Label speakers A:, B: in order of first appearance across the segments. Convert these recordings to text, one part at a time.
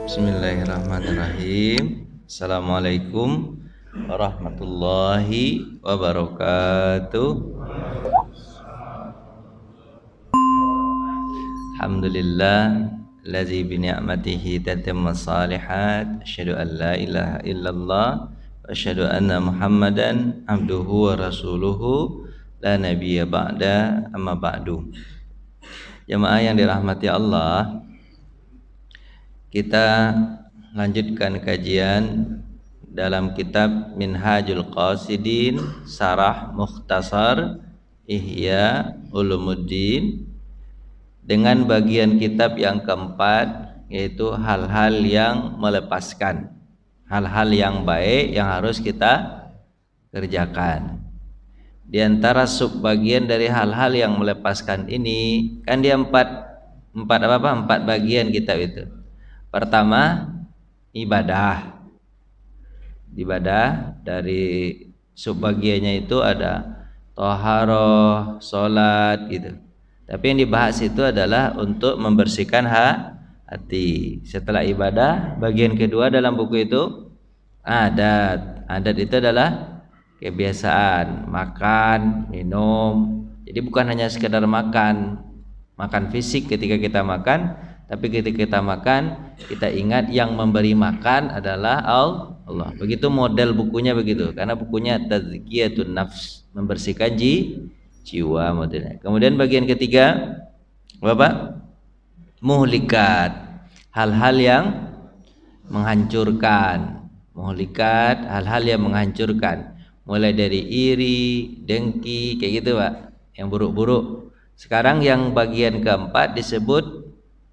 A: Bismillahirrahmanirrahim. Assalamualaikum warahmatullahi wabarakatuh. Alhamdulillah allazi bi ni'matihi tatimmu shalihat. Asyhadu an la ilaha illallah wa asyhadu anna Muhammadan abduhu wa rasuluhu la nabiyya ba'da amma ba'du. Jamaah yang dirahmati Allah, kita lanjutkan kajian dalam kitab Minhajul Qasidin Sarah Mukhtasar Ihya Ulumuddin dengan bagian kitab yang keempat, yaitu hal-hal yang melepaskan, hal-hal yang baik yang harus kita kerjakan. Di antara subbagian dari hal-hal yang melepaskan ini, kan dia empat bagian kitab itu. Pertama, ibadah. Ibadah dari subbagiannya itu ada thaharah, salat gitu. Tapi yang dibahas itu adalah untuk membersihkan hati. Setelah ibadah, bagian kedua dalam buku itu adat. Adat itu adalah kebiasaan, makan, minum. Jadi bukan hanya sekedar makan fisik ketika kita makan, tapi ketika kita makan, kita ingat yang memberi makan adalah Allah. Begitu model bukunya begitu, karena bukunya Tazkiyatun Nafs, membersihkan jiwa modelnya. Kemudian bagian ketiga, Bapak, muhlikat, hal-hal yang menghancurkan. Muhlikat, hal-hal yang menghancurkan. Mulai dari iri, dengki, kayak gitu, Pak, yang buruk-buruk. Sekarang yang bagian keempat disebut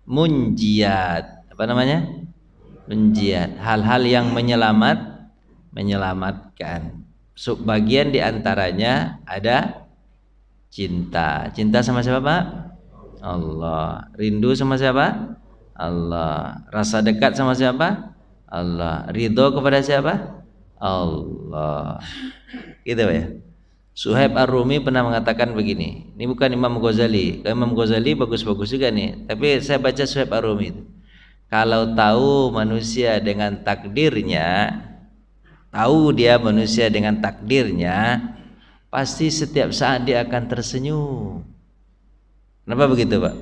A: munjiat. Apa namanya? Munjiat, hal-hal yang menyelamatkan. Subbagian diantaranya ada cinta. Cinta sama siapa, Pak? Allah. Rindu sama siapa? Allah. Rasa dekat sama siapa? Allah. Ridho kepada siapa? Allah. Gitu ya. Suhaib Ar-Rumi pernah mengatakan begini. Ini bukan Imam Ghazali. Imam Ghazali bagus-bagus juga nih. Tapi saya baca Suhaib Ar-Rumi. Kalau tahu manusia dengan takdirnya, tahu dia manusia dengan takdirnya, pasti setiap saat dia akan tersenyum. Kenapa begitu, Pak?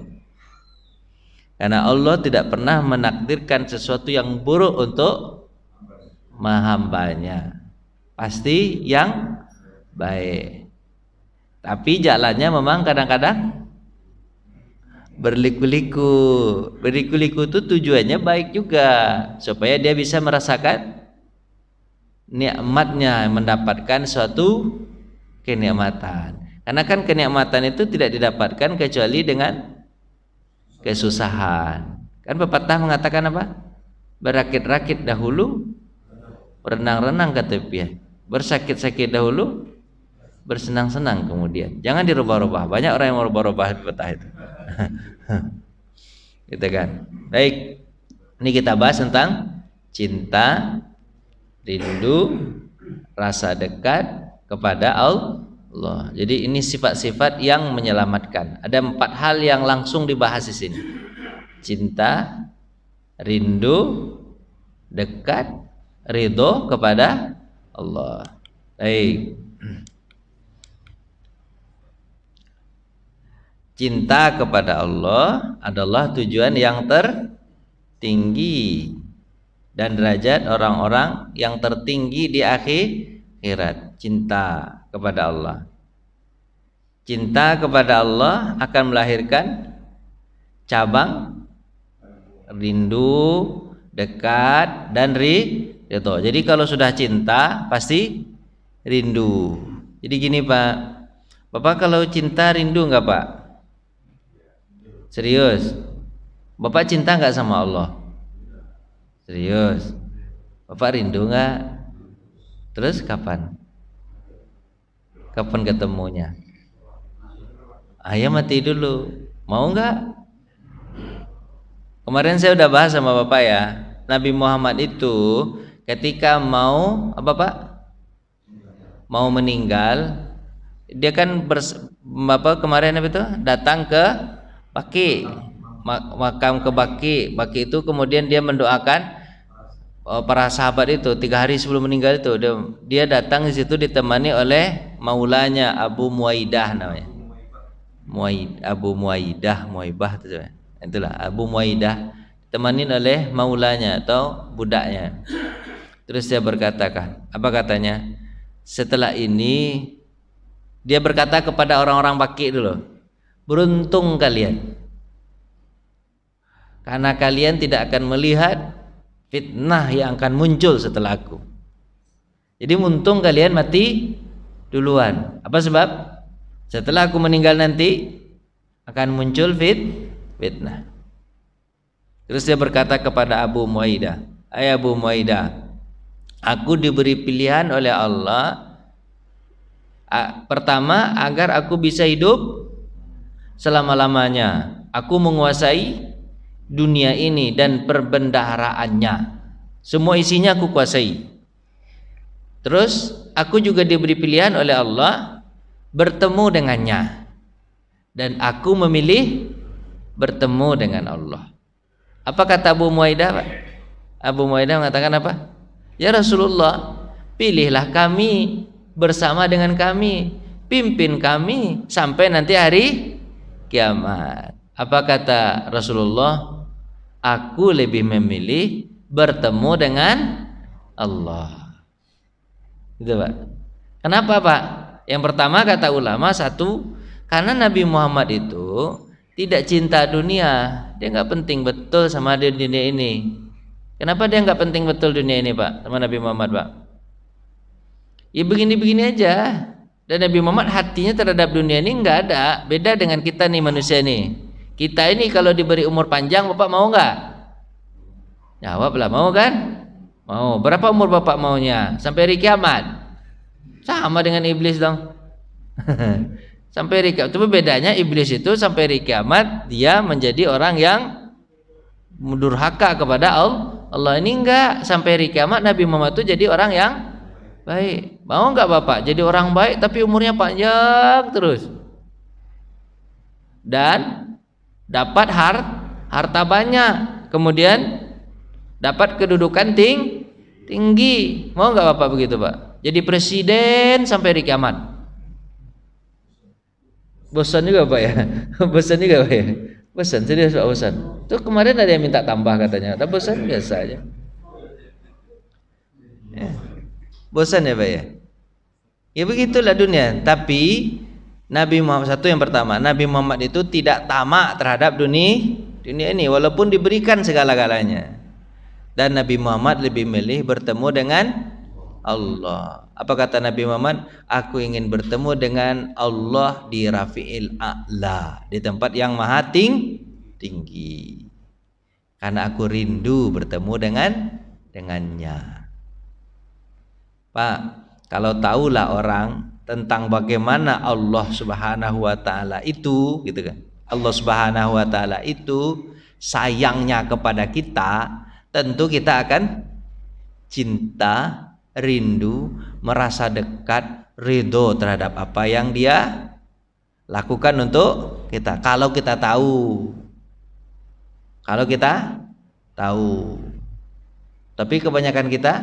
A: Karena Allah tidak pernah menakdirkan sesuatu yang buruk untuk hambanya. Pasti yang baik. Tapi jalannya memang kadang-kadang berliku-liku. Berliku-liku itu tujuannya baik juga, supaya dia bisa merasakan nikmatnya, mendapatkan suatu kenikmatan. Karena kan kenikmatan itu tidak didapatkan kecuali dengan kesusahan. Kan pepatah mengatakan apa? Berakit-rakit dahulu, berenang-renang ke tepian. Bersakit-sakit dahulu, bersenang-senang kemudian. Jangan dirubah-rubah. Banyak orang yang merubah-rubah pepatah itu. Gitu kan. Baik. Ini kita bahas tentang cinta, rindu, rasa dekat kepada Allah. Jadi ini sifat-sifat yang menyelamatkan. Ada 4 hal yang langsung dibahas di sini. Cinta, rindu, dekat, ridho kepada Allah. Baik. Cinta kepada Allah adalah tujuan yang tertinggi dan derajat orang-orang yang tertinggi di akhirat. Cinta kepada Allah. Cinta kepada Allah akan melahirkan cabang rindu, dekat, dan ridho. Jadi kalau sudah cinta pasti rindu. Jadi gini, Pak, Bapak kalau cinta rindu enggak, Pak? Serius? Bapak cinta enggak sama Allah? Serius? Bapak rindu enggak? Terus kapan? Kapan ketemunya? Ayah mati dulu. Mau enggak? Kemarin saya udah bahas sama Bapak ya. Nabi Muhammad itu ketika mau apa, Pak? Mau meninggal, dia kan kemarin apa itu? Datang ke Baqi. makam ke Baki. Baki itu kemudian dia mendoakan para sahabat itu 3 hari sebelum meninggal itu. Dia datang di situ ditemani oleh maulanya Abu Muaidah namanya. Abu Muaidah, Muaibah itu. Itulah Abu Muaidah, ditemani oleh maulanya atau budaknya. Terus dia berkatakan, apa katanya? Setelah ini dia berkata kepada orang-orang Baki dulu, beruntung kalian, karena kalian tidak akan melihat fitnah yang akan muncul setelah aku. Jadi untung kalian mati duluan. Apa sebab? Setelah aku meninggal nanti akan muncul fitnah. Terus dia berkata kepada Abu Muaidah, "Hai Abu Muaidah, aku diberi pilihan oleh Allah, pertama agar aku bisa hidup selama-lamanya. Aku menguasai dunia ini dan perbendaharaannya. Semua isinya aku kuasai. Terus aku juga diberi pilihan oleh Allah bertemu dengannya. Dan aku memilih bertemu dengan Allah." Apa kata Abu Muaidah, Pak? Abu Muaidah mengatakan apa? "Ya Rasulullah, pilihlah kami bersama dengan kami, pimpin kami sampai nanti hari kiamat." Apa kata Rasulullah? "Aku lebih memilih bertemu dengan Allah." Gitu, Pak. Kenapa, Pak? Yang pertama kata ulama, satu, karena Nabi Muhammad itu tidak cinta dunia. Dia nggak penting betul sama dunia ini. Kenapa dia nggak penting betul dunia ini, Pak, sama Nabi Muhammad, Pak? Ya begini-begini aja. Dan Nabi Muhammad hatinya terhadap dunia ini nggak ada. Beda dengan kita nih manusia nih. Kita ini kalau diberi umur panjang, Bapak mau nggak? Jawablah, mau kan? Mau. Berapa umur Bapak maunya? Sampai hari kiamat? Sama dengan iblis dong. Sampai hari kiamat. Tapi bedanya iblis itu sampai hari kiamat dia menjadi orang yang durhaka kepada Allah. Ini enggak, sampai hari kiamat Nabi Muhammad itu jadi orang yang baik. Mau enggak Bapak jadi orang baik tapi umurnya panjang terus? Dan dapat harta banyak, kemudian dapat kedudukan tinggi. Mau enggak Bapak begitu, Pak? Jadi presiden sampai hari kiamat. Bosan juga Pak ya? Bosan juga Pak ya? Bosan, serius Pak, bosan. Tuh kemarin ada yang minta tambah katanya. Udah bosan biasa aja. Ya. Bosan ya Pak ya? Ya begitulah dunia. Tapi Nabi Muhammad, satu yang pertama, Nabi Muhammad itu tidak tamak terhadap dunia ini walaupun diberikan segala-galanya. Dan Nabi Muhammad lebih milih bertemu dengan Allah. Apa kata Nabi Muhammad? Aku ingin bertemu dengan Allah di Rafi'il A'la, di tempat yang maha tinggi. Karena aku rindu bertemu dengannya. Pak, kalau tahulah orang tentang bagaimana Allah Subhanahu wa taala itu, gitu kan. Allah Subhanahu wa taala itu sayangnya kepada kita, tentu kita akan cinta, rindu, merasa dekat, ridho terhadap apa yang dia lakukan untuk kita. Kalau kita tahu. Tapi kebanyakan kita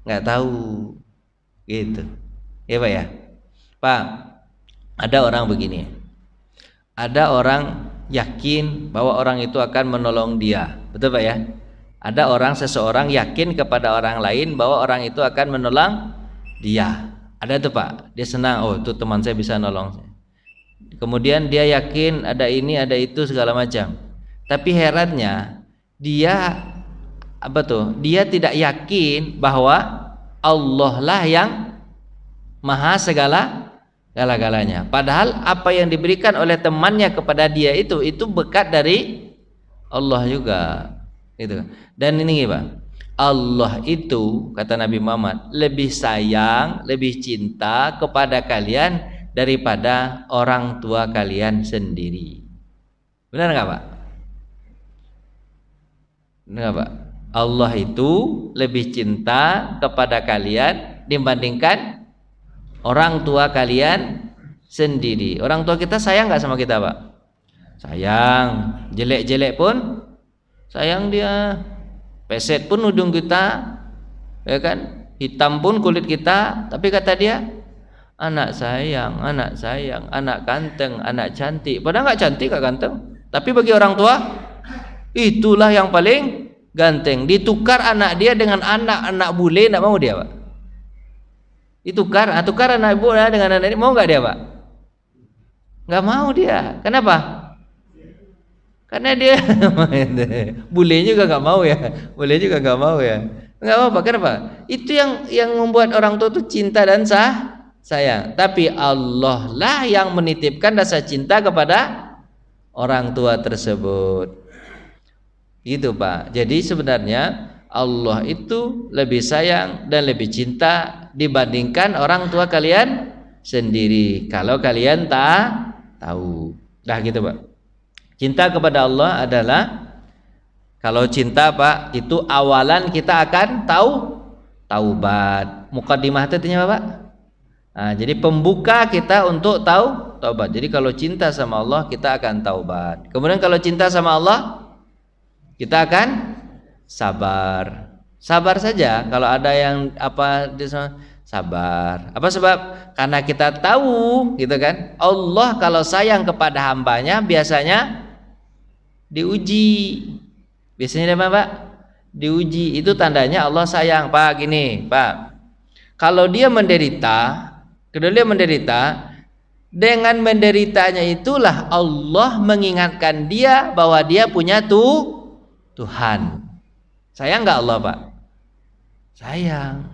A: nggak tahu, gitu. Ya Pak ya. Pak, ada orang begini. Ada orang yakin bahwa orang itu akan menolong dia. Betul Pak ya? Ada seseorang yakin kepada orang lain bahwa orang itu akan menolong dia. Ada tuh Pak, dia senang, oh itu teman saya bisa nolong. Kemudian dia yakin ada ini, ada itu segala macam. Tapi herannya dia dia tidak yakin bahwa Allah lah yang maha segala-galanya. Padahal apa yang diberikan oleh temannya kepada dia itu berkat dari Allah juga. Gitu. Dan ini Pak, Allah itu kata Nabi Muhammad lebih sayang, lebih cinta kepada kalian daripada orang tua kalian sendiri. Benar nggak Pak? Benar nggak Pak? Allah itu lebih cinta kepada kalian dibandingkan orang tua kalian sendiri. Orang tua kita sayang nggak sama kita Pak? sayang. Jelek-jelek pun sayang dia. Peset pun ujung kita, ya kan? Hitam pun kulit kita, tapi kata dia anak sayang, anak ganteng, anak cantik. Padahal nggak cantik, nggak ganteng. Tapi bagi orang tua itulah yang paling ganteng. Ditukar anak dia dengan anak bule, nggak mau dia, Pak. Tukar anak ibu dengan anak ini, mau nggak dia, Pak? Nggak mau dia. Kenapa? Karena dia bule juga nggak mau ya. Nggak apa-apa. Kenapa? Itu yang membuat orang tua itu cinta dan sayang. Tapi Allah lah yang menitipkan rasa cinta kepada orang tua tersebut. Gitu, Pak. Jadi sebenarnya Allah itu lebih sayang dan lebih cinta dibandingkan orang tua kalian sendiri. Kalau kalian tak tahu. Dah gitu, Pak. Cinta kepada Allah adalah, kalau cinta, Pak, itu awalan kita akan taubat. Muqaddimah itu artinya apa, Pak? Nah, jadi pembuka kita untuk taubat. Jadi kalau cinta sama Allah kita akan taubat. Kemudian kalau cinta sama Allah kita akan sabar. Sabar saja. Kalau ada yang sabar. Apa sebab? Karena kita tahu, gitu kan? Allah kalau sayang kepada hambanya biasanya diuji. Biasanya apa, Pak? Diuji. Itu tandanya Allah sayang. Pak, gini, Pak. Kalau dia menderita, dengan menderitanya itulah Allah mengingatkan dia bahwa dia punya Tuhan. Sayang nggak Allah, Pak? Sayang.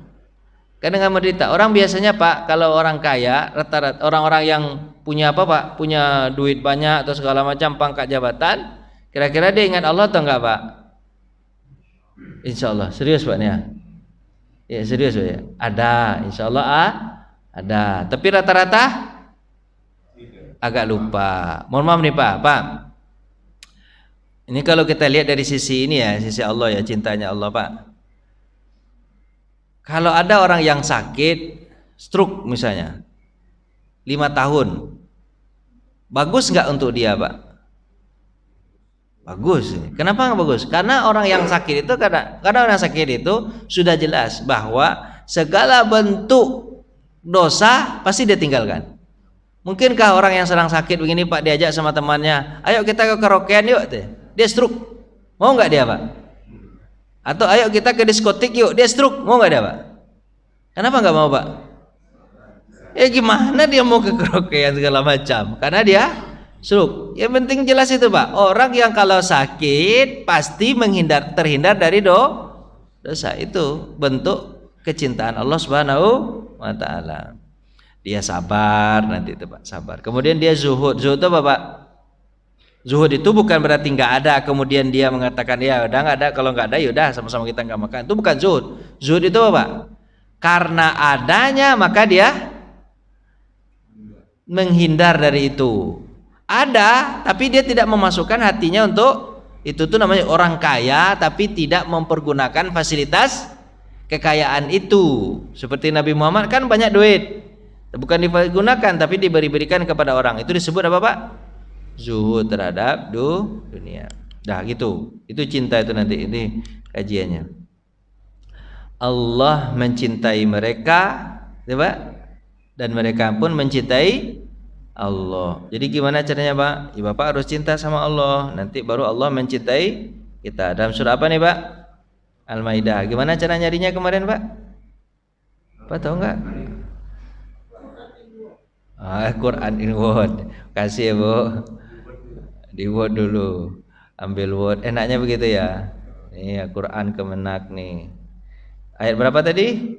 A: Kan dengan menderita. Orang biasanya, Pak, kalau orang kaya, rata-rata orang-orang yang punya apa, Pak? Punya duit banyak atau segala macam, pangkat jabatan, kira-kira dia ingat Allah atau enggak, Pak? Insya Allah. Serius, Pak, nih ya? Ya, serius, Pak, ya? Ada, insya Allah ada. Tapi rata-rata agak lupa. Mohon maaf nih, Pak. Ini kalau kita lihat dari sisi ini ya, sisi Allah ya, cintanya Allah, Pak. Kalau ada orang yang sakit, stroke misalnya, 5 tahun, bagus nggak untuk dia, Pak? Bagus. Kenapa nggak bagus? Karena orang yang sakit itu, karena orang sakit itu sudah jelas bahwa segala bentuk dosa pasti dia tinggalkan. Mungkinkah orang yang sedang sakit begini, Pak, diajak sama temannya, ayo kita ke karaokean yuk, dia stroke, mau nggak dia, Pak? Atau ayo kita ke diskotik yuk, dia stroke, mau nggak dia, Pak? Kenapa nggak mau, Pak? Gimana dia mau ke karaokean segala macam? Karena dia stroke. Yang penting jelas itu, Pak. Orang yang kalau sakit pasti terhindar dari dosa. Itu bentuk kecintaan Allah Subhanahu wa taala. Dia sabar nanti itu, Pak, sabar. Kemudian dia zuhud. Zuhud itu apa, Pak? Zuhud itu bukan berarti nggak ada kemudian dia mengatakan ya udah nggak ada, kalau nggak ada ya udah sama-sama kita nggak makan. Itu bukan zuhud. Zuhud itu apa, Pak? Karena adanya maka dia menghindar dari itu. Ada, tapi dia tidak memasukkan hatinya untuk itu. Tuh namanya orang kaya tapi tidak mempergunakan fasilitas kekayaan itu. Seperti Nabi Muhammad kan banyak duit, bukan digunakan tapi diberikan kepada orang. Itu disebut apa, Pak? Zuhud terhadap dunia. Dah gitu. Itu cinta itu nanti ini kajiannya. Allah mencintai mereka, ya, Pak? Dan mereka pun mencintai Allah. Jadi gimana caranya, Pak? Ya, Bapak harus cinta sama Allah, nanti baru Allah mencintai kita. Dalam surah apa nih, Pak? Al-Maidah. Gimana cara nyarinya kemarin, Pak? Pak tahu nggak? Quran in Word. Kasih ya, Bu. Di Word dulu. Ambil Word. Enaknya begitu ya. Ini Quran Kemenak nih. Ayat berapa tadi?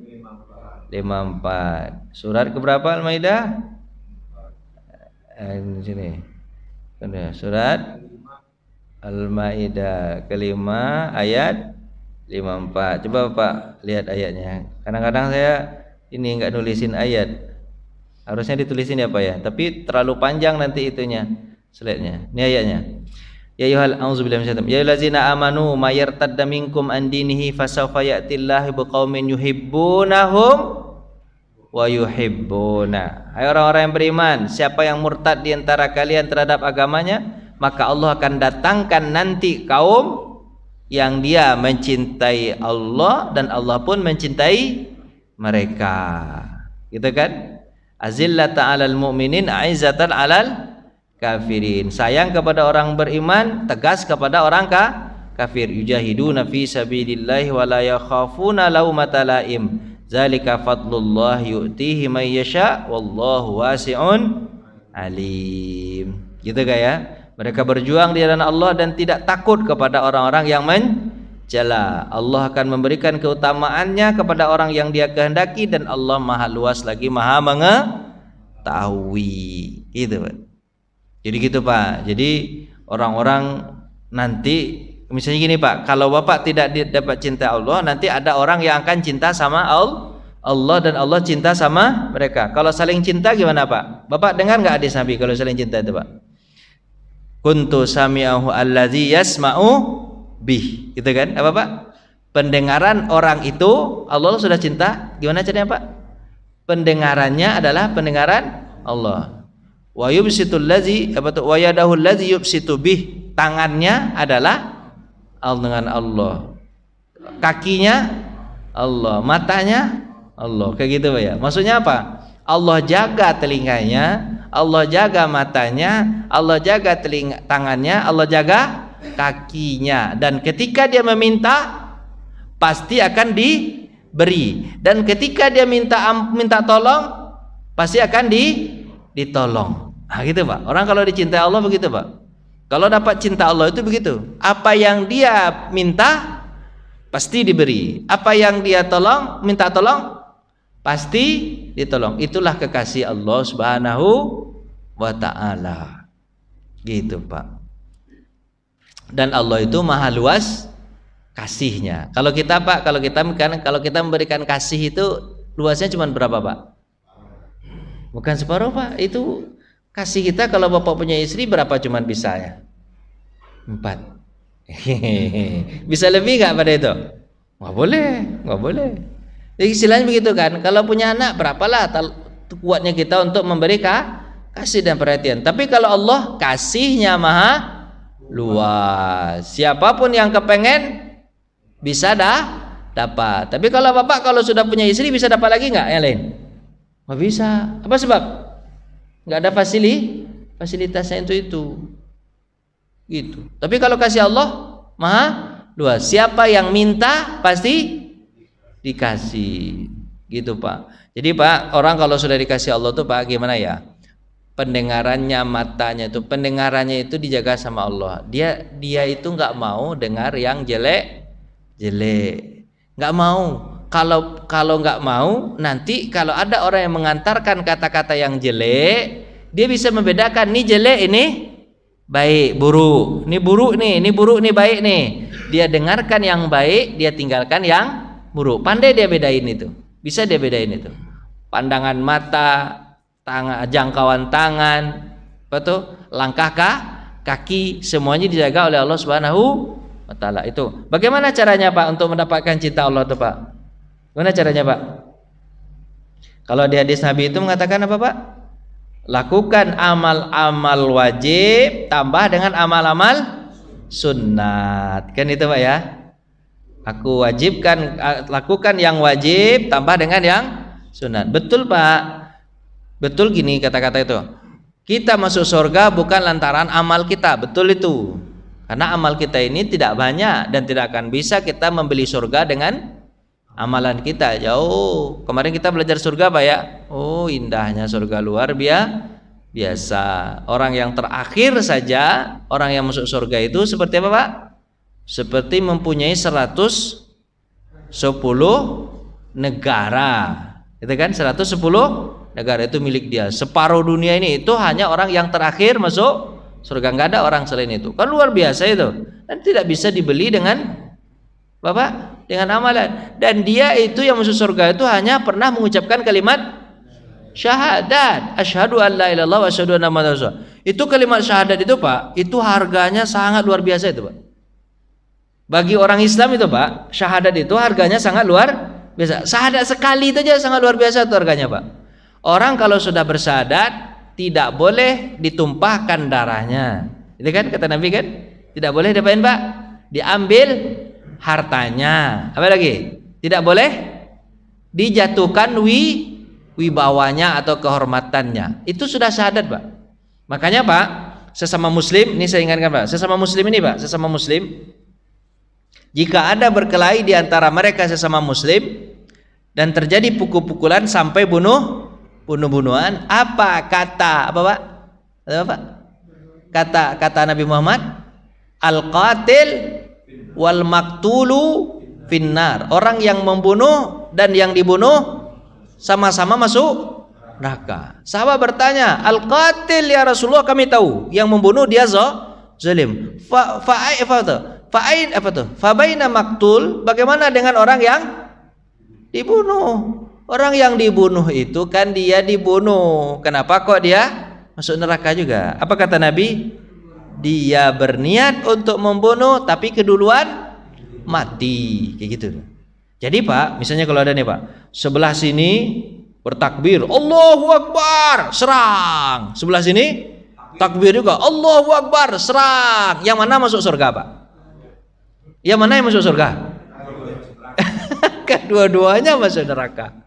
A: 54. Surat keberapa Al-Maidah? Di sini. Surat Al-Maidah kelima ayat 54. Coba Pak lihat ayatnya. Kadang-kadang saya ini enggak nulisin ayat. Harusnya ditulisin ya, Pak ya. Tapi terlalu panjang nanti itunya, slide-nya. Ini ayatnya. Ya ayyuhal auzubillahi minasyaitonir rajim. Ya ayyuhallazina amanu may yartadda minkum an dinihi fasawfa ya'tillahu biqaumin yuhibbunahum wa yuhibbuna. Hai orang-orang yang beriman, siapa yang murtad di antara kalian terhadap agamanya, maka Allah akan datangkan nanti kaum yang dia mencintai Allah dan Allah pun mencintai mereka. Gitu kan? Azillata 'alal mu'minin, a'izzatan 'alal kafirin. Sayang kepada orang beriman, tegas kepada orang kafir. Yujahiduna fi sabilillahi wa la yakhafuna laumata laim. Zalika fadlullah yu'tihi may yasha wallahu wasi'un alim. Gitu kayak mereka berjuang di jalan Allah dan tidak takut kepada orang-orang yang mencela. Allah akan memberikan keutamaannya kepada orang yang dia kehendaki dan Allah maha luas lagi maha mengetahui. Gitu Pak. Jadi gitu Pak. Jadi orang-orang nanti misalnya gini Pak, kalau Bapak tidak dapat cinta Allah, nanti ada orang yang akan cinta sama Allah dan Allah cinta sama mereka. Kalau saling cinta gimana Pak? Bapak dengar nggak hadis Nabi kalau saling cinta itu Pak? Kuntu sami'ahu allazi yasma'u bih. Gitu kan? Apa Pak? Pendengaran orang itu Allah sudah cinta. Gimana caranya Pak? Pendengarannya adalah pendengaran Allah. Wa yubsitul ladzi wa yadahu ladzi yubsitu bih. Tangannya adalah dengan Allah. Kakinya Allah, matanya Allah. Kayak gitu Pak ya. Maksudnya apa? Allah jaga telinganya, Allah jaga matanya, Allah jaga tangannya, Allah jaga kakinya. Dan ketika dia meminta pasti akan diberi. Dan ketika dia minta tolong pasti akan ditolong. Nah, gitu Pak. Orang kalau dicintai Allah begitu Pak. Kalau dapat cinta Allah itu begitu. Apa yang dia minta pasti diberi. Apa yang dia minta tolong pasti ditolong. Itulah kekasih Allah Subhanahu wa ta'ala. Gitu Pak. Dan Allah itu maha luas kasihnya. Kalau kita Pak, kalau kita memberikan kasih itu luasnya cuma berapa Pak? Bukan separuh Pak. Itu kasih kita kalau Bapak punya istri berapa cuman bisa ya? 4. Bisa lebih nggak pada itu? Nggak boleh. Jadi istilahnya begitu kan. Kalau punya anak berapalah kuatnya kita untuk memberi kasih dan perhatian. Tapi kalau Allah kasihnya maha luas. Siapapun yang kepengen bisa dapat. Tapi kalau Bapak kalau sudah punya istri bisa dapat lagi nggak yang lain? Nggak bisa. Apa sebab? Nggak ada fasilitasnya itu gitu. Tapi kalau kasih Allah maha luas. Siapa yang minta pasti dikasih. Gitu Pak. Jadi Pak, orang kalau sudah dikasih Allah tuh Pak gimana ya? Pendengarannya, matanya itu, pendengarannya itu dijaga sama Allah. Dia itu nggak mau dengar yang jelek. Nggak mau. Kalau nggak mau, nanti kalau ada orang yang mengantarkan kata-kata yang jelek, dia bisa membedakan ini jelek, ini baik, buruk. Ini buruk nih, ini buruk, ini baik nih. Dia dengarkan yang baik, dia tinggalkan yang buruk. Pandai dia bedain itu. Bisa dia bedain itu. Pandangan mata, jangkauan tangan, langkah kaki, semuanya dijaga oleh Allah Subhanahu wa ta'ala. Itu. Bagaimana caranya Pak untuk mendapatkan cinta Allah itu Pak? Gimana caranya Pak? Kalau di hadis Nabi itu mengatakan apa Pak? Lakukan amal-amal wajib tambah dengan amal-amal sunnat. Kan itu Pak ya? Aku wajibkan, lakukan yang wajib tambah dengan yang sunat. Betul Pak. Betul gini kata-kata itu. Kita masuk surga bukan lantaran amal kita. Betul itu. Karena amal kita ini tidak banyak dan tidak akan bisa kita membeli surga dengan amalan kita. Jauh. Kemarin kita belajar surga Pak ya. Oh indahnya surga luar biasa. Orang yang terakhir saja, orang yang masuk surga itu seperti apa Pak? Seperti mempunyai 110 negara. Itu kan 110 negara itu milik dia. Separuh dunia ini itu hanya orang yang terakhir masuk surga. Nggak ada orang selain itu. Kan luar biasa itu. Dan tidak bisa dibeli dengan Bapak, dengan amalan. Dan dia itu yang masuk surga itu hanya pernah mengucapkan kalimat syahadat, asyhadu an la ilaha illallah wa asyhadu anna muhammadar rasulullah. Itu kalimat syahadat itu Pak, itu harganya sangat luar biasa itu Pak. Bagi orang Islam itu Pak, syahadat itu harganya sangat luar biasa. Syahadat sekali itu aja sangat luar biasa itu harganya Pak. Orang kalau sudah bersyahadat tidak boleh ditumpahkan darahnya, Itu kan kata Nabi kan? Tidak boleh diapain Pak? Diambil hartanya. Apa lagi? Tidak boleh dijatuhkan wibawanya atau kehormatannya. Itu sudah syahadat Pak. Makanya Pak, sesama muslim, ini saya ingatkan Pak, sesama muslim ini Pak, sesama muslim, jika ada berkelahi di antara mereka sesama muslim dan terjadi pukul-pukulan sampai bunuh-bunuhan, apa kata apa Pak? Apa Pak? Kata Nabi Muhammad, al-qatil wal maktulu finnar. Orang yang membunuh dan yang dibunuh sama-sama masuk neraka. Sahabat bertanya, al-qatil ya Rasulullah, kami tahu yang membunuh dia zalim. Fa baina maktul, bagaimana dengan orang yang dibunuh? Orang yang dibunuh itu kan dia dibunuh. Kenapa kok dia masuk neraka juga? Apa kata Nabi? Dia berniat untuk membunuh tapi keduluan mati. Kayak gitu. Jadi Pak, misalnya kalau ada nih Pak, sebelah sini bertakbir, Allahu Akbar, serang. Sebelah sini takbir juga, Allahu Akbar, serang. Yang mana masuk surga Pak? Yang mana yang masuk surga? Kedua-duanya masuk neraka.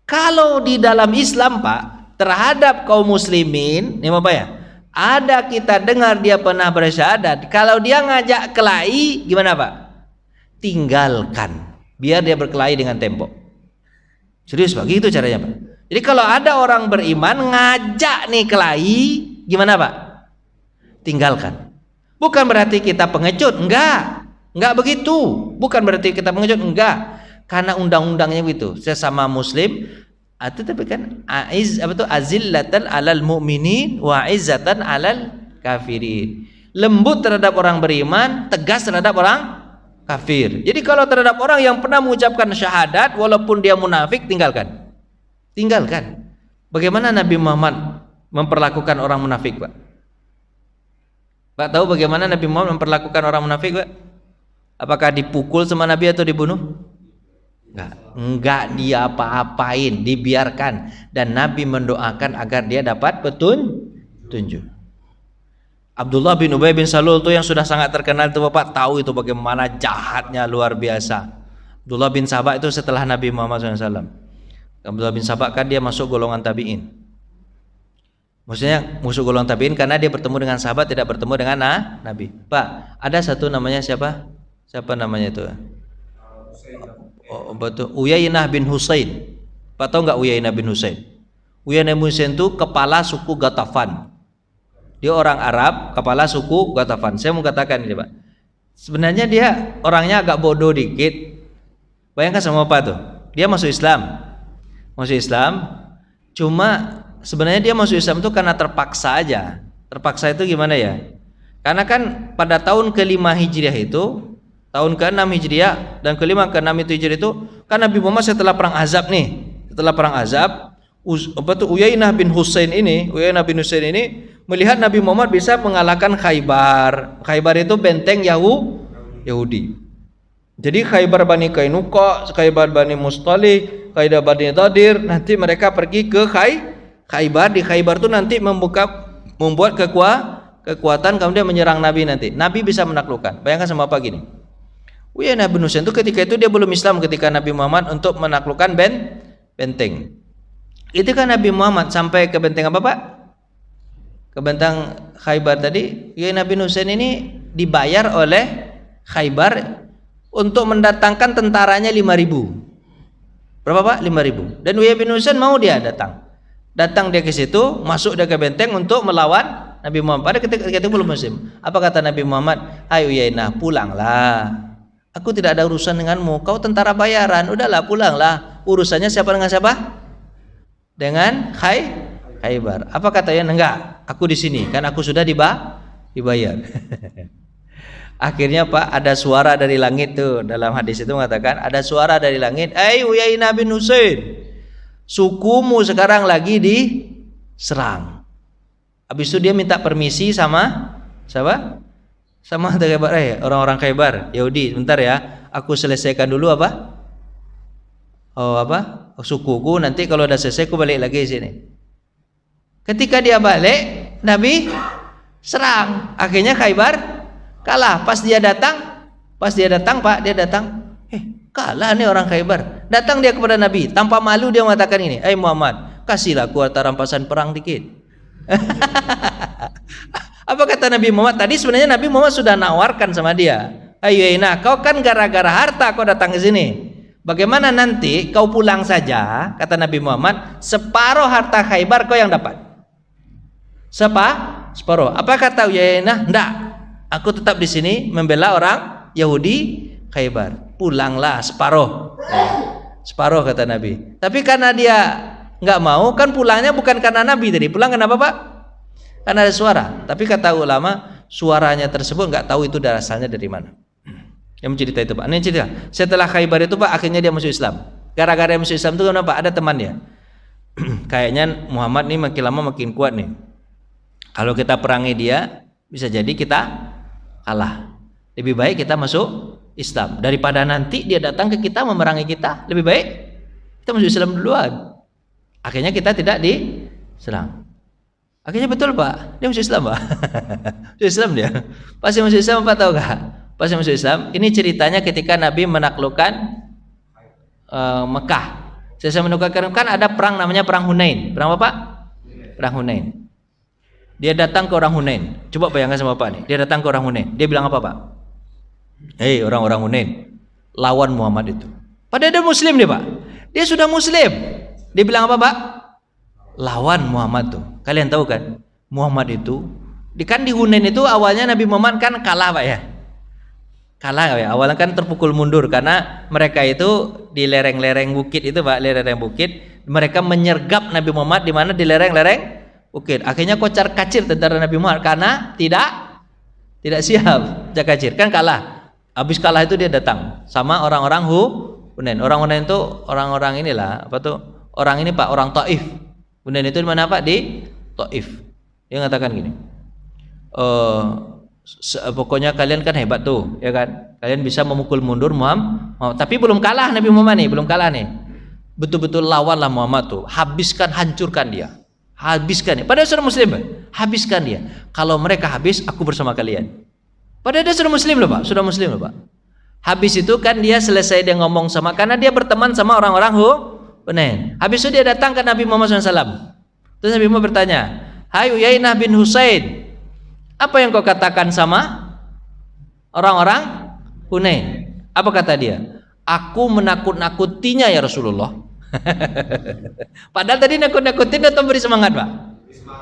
A: Kalau di dalam Islam Pak, terhadap kaum muslimin, ini apa ya? Ada kita dengar dia pernah bersyahadat, kalau dia ngajak kelahi, gimana Pak? Tinggalkan, biar dia berkelahi dengan tembok. Serius Pak, gitu caranya Pak. Jadi kalau ada orang beriman ngajak nih kelahi, gimana Pak? Tinggalkan. Bukan berarti kita pengecut, enggak begitu. Bukan berarti kita pengecut, enggak. Karena undang-undangnya begitu, sesama muslim itu tapi kan azillatan alal mu'minin wa izzatan alal kafirin. Lembut terhadap orang beriman, tegas terhadap orang kafir. Jadi kalau terhadap orang yang pernah mengucapkan syahadat walaupun dia munafik, tinggalkan. Tinggalkan. Bagaimana Nabi Muhammad memperlakukan orang munafik, Pak? Pak tahu bagaimana Nabi Muhammad memperlakukan orang munafik, Pak? Apakah dipukul sama Nabi atau dibunuh? Enggak dia apa-apain, dibiarkan, dan Nabi mendoakan agar dia dapat petunjuk. Abdullah bin Ubay bin Salul itu yang sudah sangat terkenal itu Bapak tahu itu bagaimana jahatnya luar biasa. Abdullah bin Sabah itu setelah Nabi Muhammad SAW. Abdullah bin Sabah kan dia masuk golongan tabi'in. Maksudnya masuk golongan tabi'in karena dia bertemu dengan sahabat, tidak bertemu dengan Nabi. Pak, ada satu namanya siapa? Siapa namanya itu? Oh, betul. Uyainah bin Husain. Pak tahu nggak Uyainah bin Husain? Uyainah bin Husain itu kepala suku Ghatafan. Dia orang Arab, kepala suku Ghatafan. Saya mau katakan ini Pak, sebenarnya dia orangnya agak bodoh dikit. Bayangkan sama apa tuh? Dia masuk Islam. Cuma sebenarnya dia masuk Islam itu karena terpaksa aja. Terpaksa itu gimana ya? Karena kan pada tahun ke-5 Hijriah itu, tahun ke-6 Hijriah dan ke-5 ke-6 itu Hijriah itu kan Nabi Muhammad setelah perang Ahzab nih. Setelah perang Ahzab, Uyainah bin Husain ini melihat Nabi Muhammad bisa mengalahkan Khaybar. Khaybar itu benteng Yahudi. Jadi Khaybar Bani Kainuqa, Khaybar Bani Mustali, Khaybar Bani Tadir, nanti mereka pergi ke Khaybar. Di Khaybar itu nanti membuat kekuatan kemudian menyerang Nabi nanti. Nabi bisa menaklukkan. Bayangkan sama apa gini. Uyainah bin Husain itu ketika itu dia belum Islam ketika Nabi Muhammad untuk menaklukkan benteng. Itu kan Nabi Muhammad sampai ke benteng apa Pak? Ke benteng Khaybar tadi. Uyainah bin Husain ini dibayar oleh Khaybar untuk mendatangkan tentaranya 5.000. Berapa Pak? 5.000. Dan Uyainah bin Husain mau dia datang dia ke situ, masuk dia ke benteng untuk melawan Nabi Muhammad. Pada ketika itu belum Muslim. Apa kata Nabi Muhammad? Hai Uyainah, pulanglah. Aku tidak ada urusan denganmu. Kau tentara bayaran. Udahlah, pulanglah. Urusannya siapa dengan siapa? Dengan Khaybar. Apa katanya? Enggak. Aku di sini. Kan aku sudah dibayar. Akhirnya Pak, ada suara dari langit tuh. Dalam hadis itu mengatakan ada suara dari langit. Hai Uyainah bin Husain, sukumu sekarang lagi diserang. Habis itu dia minta permisi sama siapa? Sama Khaybar, orang-orang Khaybar, Yahudi. Bentar ya, aku selesaikan dulu apa? Sukuku. Nanti kalau udah selesai aku balik lagi sini. Ketika dia balik, Nabi serang. Akhirnya Khaybar kalah. Pas dia datang Pak, dia datang, kalah nih orang Khaybar. Datang dia kepada Nabi, tanpa malu dia mengatakan ini, Muhammad, kasihlah aku harta rampasan perang dikit. Apa kata Nabi Muhammad? Tadi sebenarnya Nabi Muhammad sudah nawarkan sama dia, nah kau kan gara-gara harta kau datang ke sini. Bagaimana nanti kau pulang saja, kata Nabi Muhammad, separuh harta Khaybar kau yang dapat. Separuh. Apa kata Uyainah? Enggak, aku tetap di sini membela orang Yahudi Khaybar. Pulanglah separuh. Separuh kata Nabi. Tapi karena dia nggak mau, kan pulangnya bukan karena Nabi tadi. Pulang kenapa Pak? Karena ada suara. Tapi kata ulama, suaranya tersebut nggak tahu itu asalnya dari mana. Yang mencerita itu Pak. Ini cerita. Setelah Khaybar itu Pak, akhirnya dia masuk Islam. Gara-gara dia masuk Islam itu kenapa? Ada temannya. Kayaknya Muhammad nih makin lama makin kuat nih. Kalau kita perangi dia, bisa jadi kita kalah. Lebih baik kita masuk Islam daripada nanti dia datang ke kita memerangi kita. Lebih baik kita masuk Islam duluan. Akhirnya kita tidak diserang. Akhirnya betul Pak, dia masuk Islam Pak. Masuk Islam dia. Pasti masuk Islam Pak, tahu gak? Pasti masuk Islam. Ini ceritanya ketika Nabi menaklukkan Mekah. Saya menaklukkan, kan ada perang namanya perang Hunain. Perang apa Pak? Perang Hunain. Dia datang ke orang Hunain. Coba bayangkan sama Pak nih. Dia datang ke orang Hunain. Dia bilang apa Pak? Hei orang-orang Hunain, lawan Muhammad itu. Padahal dia Muslim dia Pak. Dia sudah Muslim. Dia bilang apa Pak? Lawan Muhammad tuh. Kalian tahu kan? Muhammad itu, kan di Hunain itu awalnya Nabi Muhammad kan kalah Pak ya. Kalah ya. Awalnya kan terpukul mundur karena mereka itu di lereng-lereng bukit itu Pak, lereng bukit. Mereka menyergap Nabi Muhammad di mana? Di lereng-lereng bukit. Akhirnya kocar-kacir tentara Nabi Muhammad karena tidak siap. Kocar-kacir kan kalah. Habis kalah itu dia datang sama orang-orang Hunain. Orang Hunain itu orang-orang inilah apa tuh? Orang ini Pak, orang Taif. Hunain itu di mana Pak? Di Taif. Dia mengatakan gini. Pokoknya kalian kan hebat tuh, ya kan? Kalian bisa memukul mundur Muhammad. Tapi belum kalah Nabi Muhammad nih, belum kalah nih. Betul-betul lawanlah Muhammad tuh. Habiskan, hancurkan dia. Habiskan dia. Padahal sudah Muslim, habiskan dia. Kalau mereka habis, aku bersama kalian. Padahal dia sudah Muslim loh Pak, sudah Muslim loh Pak. Habis itu kan dia selesai dia ngomong sama, karena dia berteman sama orang-orang Hunain. Habis itu dia datang ke Nabi Muhammad SAW. Terus Nabi Muhammad bertanya, Hai Uyainah bin Husain, apa yang kau katakan sama orang-orang Hunain? Apa kata dia? Aku menakut-nakutinya ya Rasulullah. Padahal tadi nakut-nakutin atau beri semangat Pak?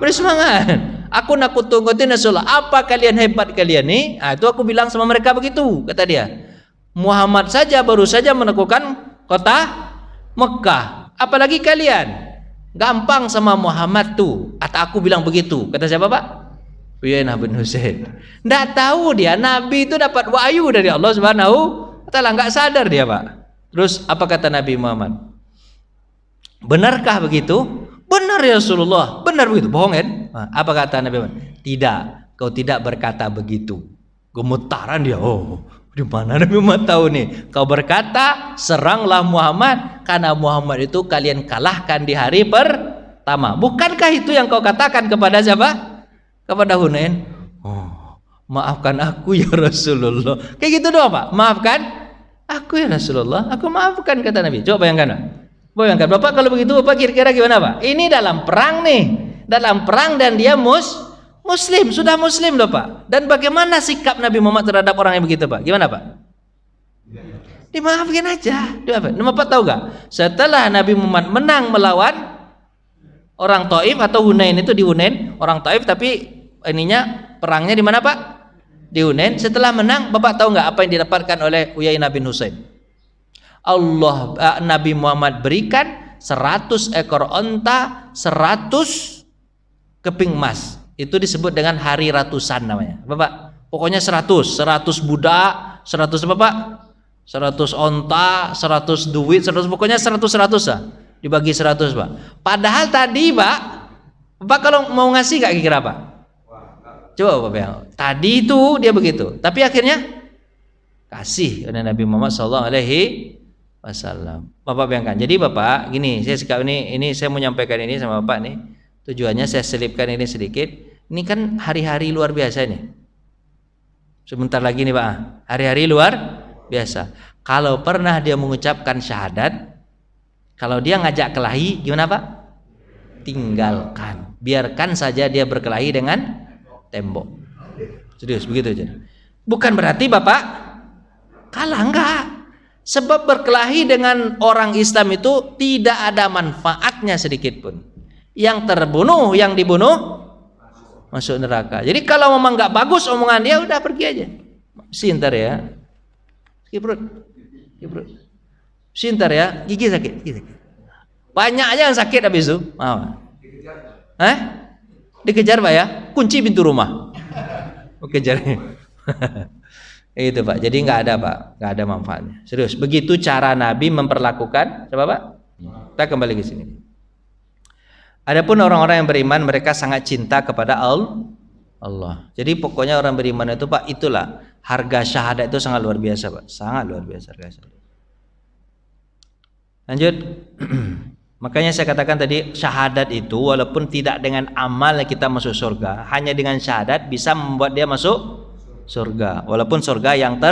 A: Beri semangat. Aku nakut-nakutin Rasulullah. Apa kalian hebat kalian nih? Itu aku bilang sama mereka begitu, kata dia. Muhammad saja baru saja menaklukkan kota Mekah. Apalagi kalian. Gampang sama Muhammad tuh. Atau aku bilang begitu. Kata siapa Pak? Uyainah bin Husain. Nggak tahu dia Nabi itu dapat wahyu dari Allah Subhanahu wa Ta'ala, nggak sadar dia Pak. Terus apa kata Nabi Muhammad? Benarkah begitu? Benar ya Rasulullah. Benar begitu. Bohong kan? Apa kata Nabi Muhammad? Tidak, kau tidak berkata begitu. Gemetaran dia. Oh, di mana Nabi Muhammad tahu nih? Kau berkata seranglah Muhammad karena Muhammad itu kalian kalahkan di hari pertama. Bukankah itu yang kau katakan kepada siapa? Kepada Hunain. Oh, maafkan aku ya Rasulullah. Kayak gitu doang Pak. Maafkan aku ya Rasulullah. Aku maafkan kata Nabi. Coba bayangkan Pak. Bayangkan Bapak kalau begitu Bapak kira-kira gimana Pak? Ini dalam perang nih. Dalam perang dan dia Muslim. Sudah Muslim loh Pak. Dan bagaimana sikap Nabi Muhammad terhadap orang yang begitu Pak? Gimana Pak? Dimaafkan aja. Bapak tahu gak? Setelah Nabi Muhammad menang melawan orang Taif atau Hunain, itu di Hunain, orang Taif, tapi ininya perangnya di mana Pak? Di Hunain. Setelah menang, Bapak tahu nggak apa yang didapatkan oleh Uyainah bin Husain? Nabi Muhammad berikan 100 ekor onta, 100 keping emas. Itu disebut dengan hari ratusan namanya. Bapak, pokoknya 100 budak, 100 apa Pak? 100 onta, 100 duit, 100, pokoknya 100 lah. Dibagi 100 Pak. Padahal tadi Pak, Bapak kalau mau ngasih gak kira Pak? Coba Bapak bayang. Tadi itu dia begitu, tapi akhirnya kasih oleh Nabi Muhammad SAW. Bapak bayangkan. Jadi Bapak gini, saya sikap ini saya mau menyampaikan ini sama Bapak nih. Tujuannya saya selipkan ini sedikit. Ini kan hari-hari luar biasa nih. Sebentar lagi nih Pak, hari-hari luar biasa. Kalau pernah dia mengucapkan syahadat, kalau dia ngajak kelahi, gimana Pak? Tinggalkan. Biarkan saja dia berkelahi dengan tembok. Serius begitu aja. Bukan berarti Bapak kalah, enggak. Sebab berkelahi dengan orang Islam itu tidak ada manfaatnya sedikit pun. Yang terbunuh, yang dibunuh masuk neraka. Jadi kalau memang nggak bagus omongan dia, udah pergi aja. Sintar ya. Kiprut. Sintar ya. Gigi sakit. Banyak aja yang sakit habis itu. Dikejar Pak ya. Kunci pintu rumah. Kejar. Itu Pak. Jadi nggak ada Pak, nggak ada manfaatnya. Serius. Begitu cara Nabi memperlakukan. Coba Pak. Kita kembali ke sini. Adapun orang-orang yang beriman, mereka sangat cinta kepada Allah. Jadi pokoknya orang beriman itu Pak, itulah harga syahadat itu sangat luar biasa Pak, sangat luar biasa harga syahadat. Lanjut. Makanya saya katakan tadi, syahadat itu walaupun tidak dengan amal kita masuk surga, hanya dengan syahadat bisa membuat dia masuk surga. Walaupun surga yang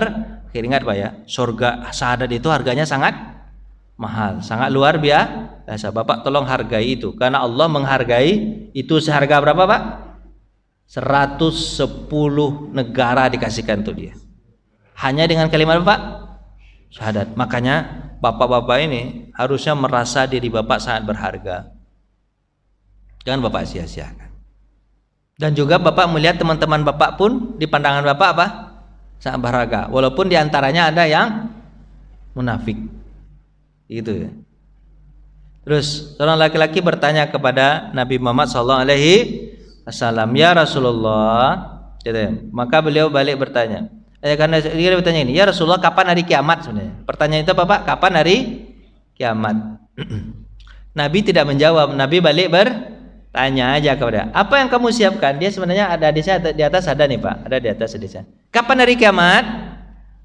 A: ingat Pak ya, surga syahadat itu harganya sangat mahal, sangat luar biasa. Bapak tolong hargai itu, karena Allah menghargai itu. Seharga berapa Pak? 110 negara dikasihkan untuk dia, hanya dengan kalimat Bapak syahadat. Makanya bapak-bapak ini harusnya merasa diri bapak sangat berharga, jangan bapak sia-siakan. Dan juga bapak melihat teman-teman bapak pun di pandangan bapak apa? Sangat berharga, walaupun diantaranya ada yang munafik. Itu ya. Terus seorang laki-laki bertanya kepada Nabi Muhammad SAW, ya Rasulullah, gitu. Maka beliau balik bertanya, karena dia bertanya ini, ya Rasulullah, kapan hari kiamat sebenarnya? Pertanyaan itu apa Pak? Kapan hari kiamat? Nabi tidak menjawab. Nabi balik bertanya aja kepada, apa yang kamu siapkan? Dia sebenarnya ada di atas ada nih Pak, ada di atas di sana. Kapan hari kiamat?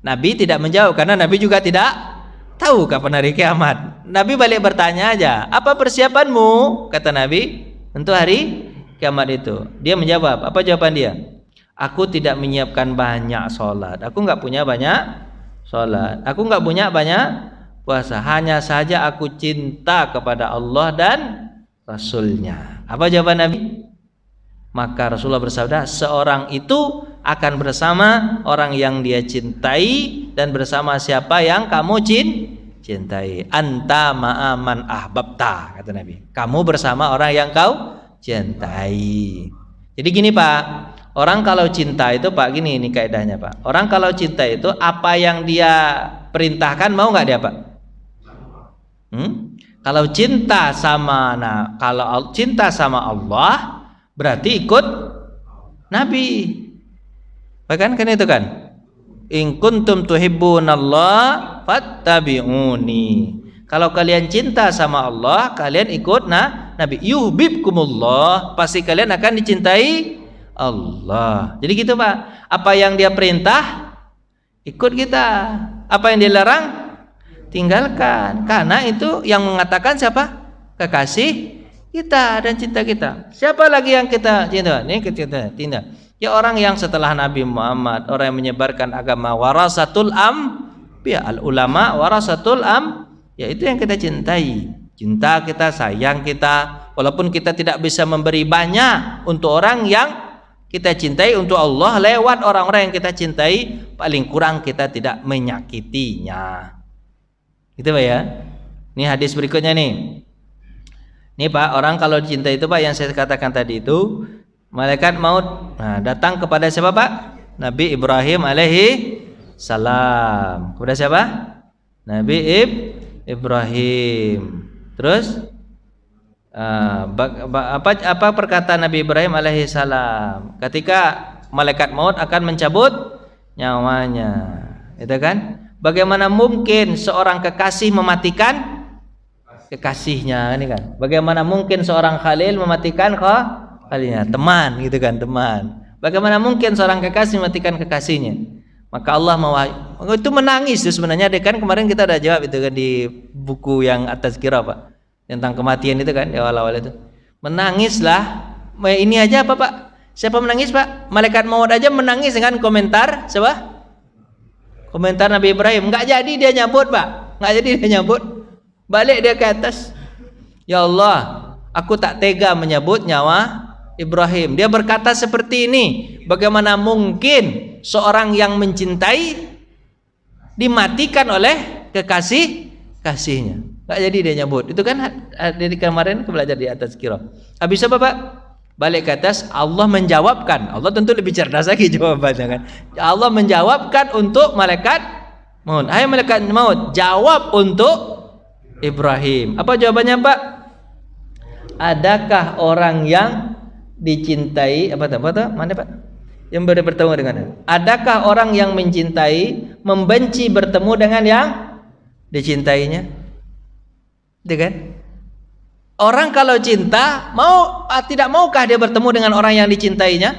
A: Nabi tidak menjawab karena Nabi juga tidak tahu kapan hari kiamat. Nabi balik bertanya aja, apa persiapanmu? Kata Nabi untuk hari kiamat itu. Dia menjawab, apa jawaban dia? Aku tidak menyiapkan banyak sholat, aku nggak punya banyak sholat, aku nggak punya banyak puasa, hanya saja aku cinta kepada Allah dan Rasulnya. Apa jawaban Nabi? Maka Rasulullah bersabda, seorang itu akan bersama orang yang dia cintai dan bersama siapa yang kamu cintai. Anta ma'aman ahbabta, kata Nabi. Kamu bersama orang yang kau cintai. Jadi gini Pak, orang kalau cinta itu Pak, gini ini kaidahnya Pak. Orang kalau cinta itu apa yang dia perintahkan mau nggak dia Pak? Kalau cinta sama kalau cinta sama Allah berarti ikut Nabi. Bahkan kan itu kan. In kuntum tuhibbunallah fattabi'uni. Kalau kalian cinta sama Allah, kalian ikut Nabi. Yuhibbukumullah, pasti kalian akan dicintai Allah. Jadi gitu Pak. Apa yang dia perintah, ikut kita. Apa yang dilarang, tinggalkan. Karena itu yang mengatakan siapa? Kekasih kita dan cinta kita. Siapa lagi yang kita cinta? Ini kita cinta. Ya orang yang setelah Nabi Muhammad, orang yang menyebarkan agama, warasatul anbiya, al ulama warasatul ya itu yang kita cintai. Cinta kita, sayang kita, walaupun kita tidak bisa memberi banyak untuk orang yang kita cintai, untuk Allah lewat orang-orang yang kita cintai, paling kurang kita tidak menyakitinya. Gitu Pak ya. Ini hadis berikutnya nih. Ini Pak, orang kalau cinta itu Pak yang saya katakan tadi itu, malaikat maut datang kepada siapa Pak? Nabi Ibrahim alaihi salam. Kepada siapa? Nabi Ibrahim. Terus apa perkataan Nabi Ibrahim alaihi salam ketika malaikat maut akan mencabut nyawanya? Itu kan? Bagaimana mungkin seorang kekasih mematikan kekasihnya, ini kan? Bagaimana mungkin seorang khalil mematikan khalilnya? Teman, gitu kan, teman. Bagaimana mungkin seorang kekasih mematikan kekasihnya? Maka Allah itu menangis itu sebenarnya. Kan kemarin kita udah jawab itu kan di buku yang atas kira Pak, tentang kematian itu kan di awal-awal itu. Menangislah. Ini aja apa Pak? Siapa menangis Pak? Malaikat maut aja menangis dengan komentar siapa? Komentar Nabi Ibrahim. Nggak jadi dia nyambut Pak. Nggak jadi dia nyambut. Balik dia ke atas. Ya Allah, aku tak tega menyebut nyawa Ibrahim. Dia berkata seperti ini. Bagaimana mungkin seorang yang mencintai dimatikan oleh kasihnya? Nggak jadi dia nyambut. Itu kan dari kemarin aku belajar di atas kira. Habis apa Pak? Balik ke atas, Allah menjawabkan. Allah tentu lebih cerdas lagi jawabannya kan. Allah menjawabkan untuk malaikat maut. Hai malaikat maut, jawab untuk Ibrahim. Apa jawabannya Pak? Adakah orang yang dicintai apa tuh? Mana Pak? Yang bertemu dengannya. Adakah orang yang mencintai membenci bertemu dengan yang dicintainya? Itu kan? Orang kalau cinta tidak maukah dia bertemu dengan orang yang dicintainya?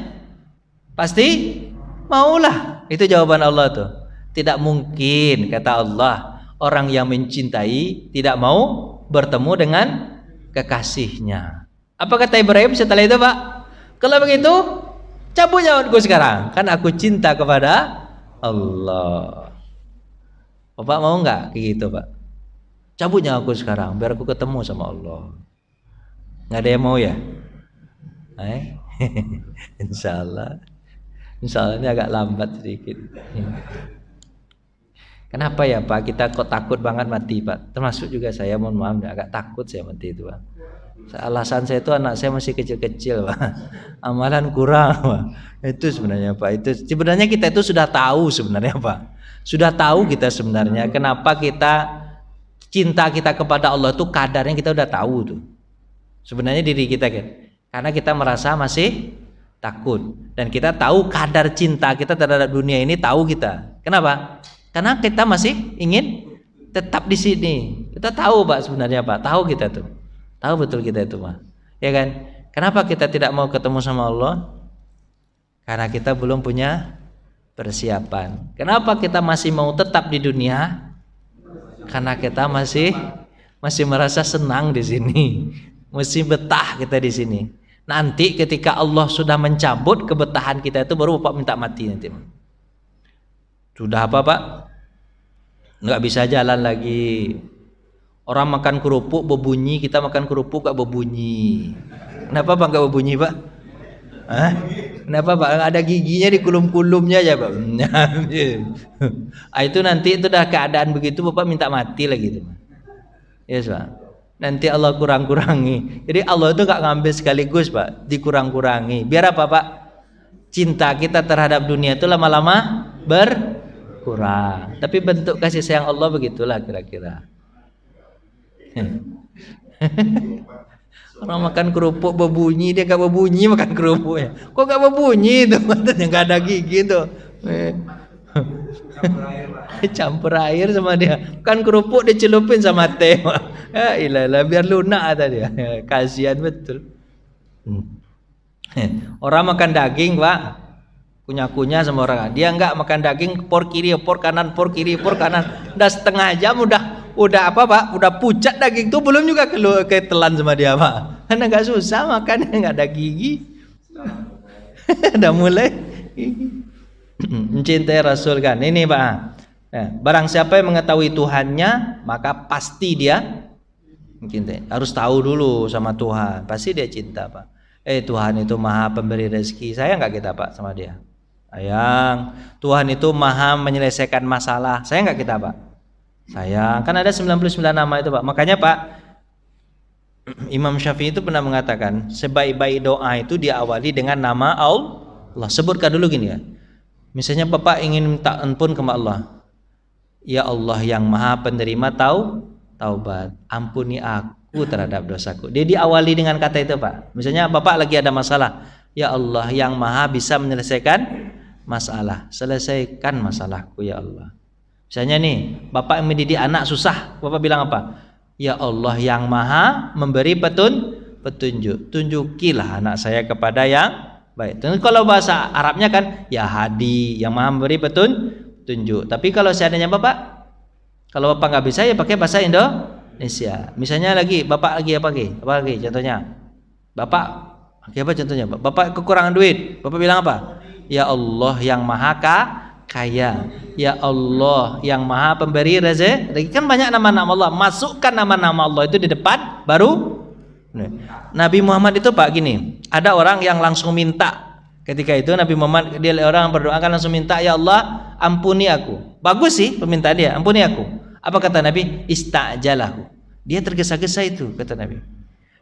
A: Pasti maulah. Itu jawaban Allah tuh. Tidak mungkin kata Allah orang yang mencintai tidak mau bertemu dengan kekasihnya. Apa kata Ibrahim setelah itu Pak? Kalau begitu cabut nyawatku sekarang. Kan aku cinta kepada Allah. Bapak mau nggak kayak gitu Pak? Cabut nyawaku sekarang biar aku ketemu sama Allah. Nggak ada yang mau ya? Insya Allah ini agak lambat sedikit. Kenapa ya Pak? Kita kok takut banget mati Pak? Termasuk juga saya, mohon maaf, agak takut saya mati itu Pak. Alasan saya itu anak saya masih kecil-kecil Pak. Amalan kurang Pak. Itu sebenarnya Pak. Itu sebenarnya kita itu sudah tahu sebenarnya Pak. Sudah tahu kita sebenarnya kenapa cinta kita kepada Allah itu kadarnya kita udah tahu tuh. Sebenarnya diri kita kan, karena kita merasa masih takut dan kita tahu kadar cinta kita terhadap dunia ini tahu kita. Kenapa? Karena kita masih ingin tetap di sini. Kita tahu Pak sebenarnya Pak, tahu kita tuh, tahu betul kita itu Pak, ya kan? Kenapa kita tidak mau ketemu sama Allah? Karena kita belum punya persiapan. Kenapa kita masih mau tetap di dunia? Karena kita masih merasa senang di sini. Mesti betah kita di sini. Nanti ketika Allah sudah mencabut kebetahan kita itu baru Bapak minta mati nanti. Sudah apa Pak? Nggak bisa jalan lagi. Orang makan kerupuk berbunyi, kita makan kerupuk gak berbunyi. Kenapa Pak gak berbunyi Pak? Hah? Kenapa Pak? Ada giginya di kulum-kulumnya aja Pak. Itu nanti itu dah keadaan begitu Bapak minta mati lagi itu. Yes Pak. Nanti Allah kurang-kurangi. Jadi Allah itu gak ngambil sekaligus Pak, dikurang-kurangi. Biar apa Pak? Cinta kita terhadap dunia itu lama-lama berkurang. Tapi bentuk kasih sayang Allah begitulah kira-kira. Orang makan kerupuk berbunyi, dia gak berbunyi makan kerupuknya. Kok gak berbunyi itu? Matanya gak ada gigi tuh. Campur air sama dia. Kan kerupuk dicelupin sama teh. Ya ilah biar lunak tadi. Kasihan betul. Orang makan daging Pak, kunyah-kunyah sama orang. Dia enggak makan daging, por kiri, por kanan, por kiri, por kanan. Udah setengah jam udah apa Pak? Udah pucat daging tuh belum juga ketelan sama dia Pak. Karena enggak susah makan, enggak ada gigi. Udah mulai mencintai Rasul kan. Ini Pak. Nah, barang siapa yang mengetahui Tuhannya, maka pasti dia mencintai. Harus tahu dulu sama Tuhan. Pasti dia cinta Pak. Tuhan itu maha pemberi rezeki. Sayang nggak kita Pak sama dia? Sayang. Tuhan itu maha menyelesaikan masalah. Sayang nggak kita Pak? Sayang. Kan ada 99 nama itu Pak. Makanya Pak, Imam Syafi'i itu pernah mengatakan sebaik-baik doa itu diawali dengan nama Allah. Sebutkan dulu gini ya. Misalnya Bapak ingin minta ampun kepada Allah. Ya Allah yang maha penerima taubat, ampuni aku terhadap dosaku. Dia diawali dengan kata itu Pak. Misalnya Bapak lagi ada masalah. Ya Allah yang maha bisa menyelesaikan masalah, selesaikan masalahku ya Allah. Misalnya nih Bapak yang mendidik anak susah, Bapak bilang apa? Ya Allah yang maha memberi petunjuk, tunjukilah anak saya kepada yang baik. Kalau bahasa Arabnya kan ya hadi, yang maha memberi petunjuk. Tapi kalau seandainya Bapak, kalau Bapak nggak bisa ya pakai bahasa Indonesia. Misalnya lagi Bapak lagi apa lagi? Contohnya Bapak Oke, apa contohnya, Pak? Bapak kekurangan duit, Bapak bilang apa? Ya Allah yang maha kaya, ya Allah yang maha pemberi rezeki. Kan banyak nama-nama Allah, masukkan nama-nama Allah itu di depan, baru Nabi Muhammad itu Pak gini, ada orang yang langsung minta. Ketika itu Nabi Muhammad, dia orang berdoa kan langsung minta, ya Allah ampuni aku. Bagus sih permintaan dia, ampuni aku. Apa kata Nabi? Istajalahu. Dia tergesa-gesa itu, kata Nabi.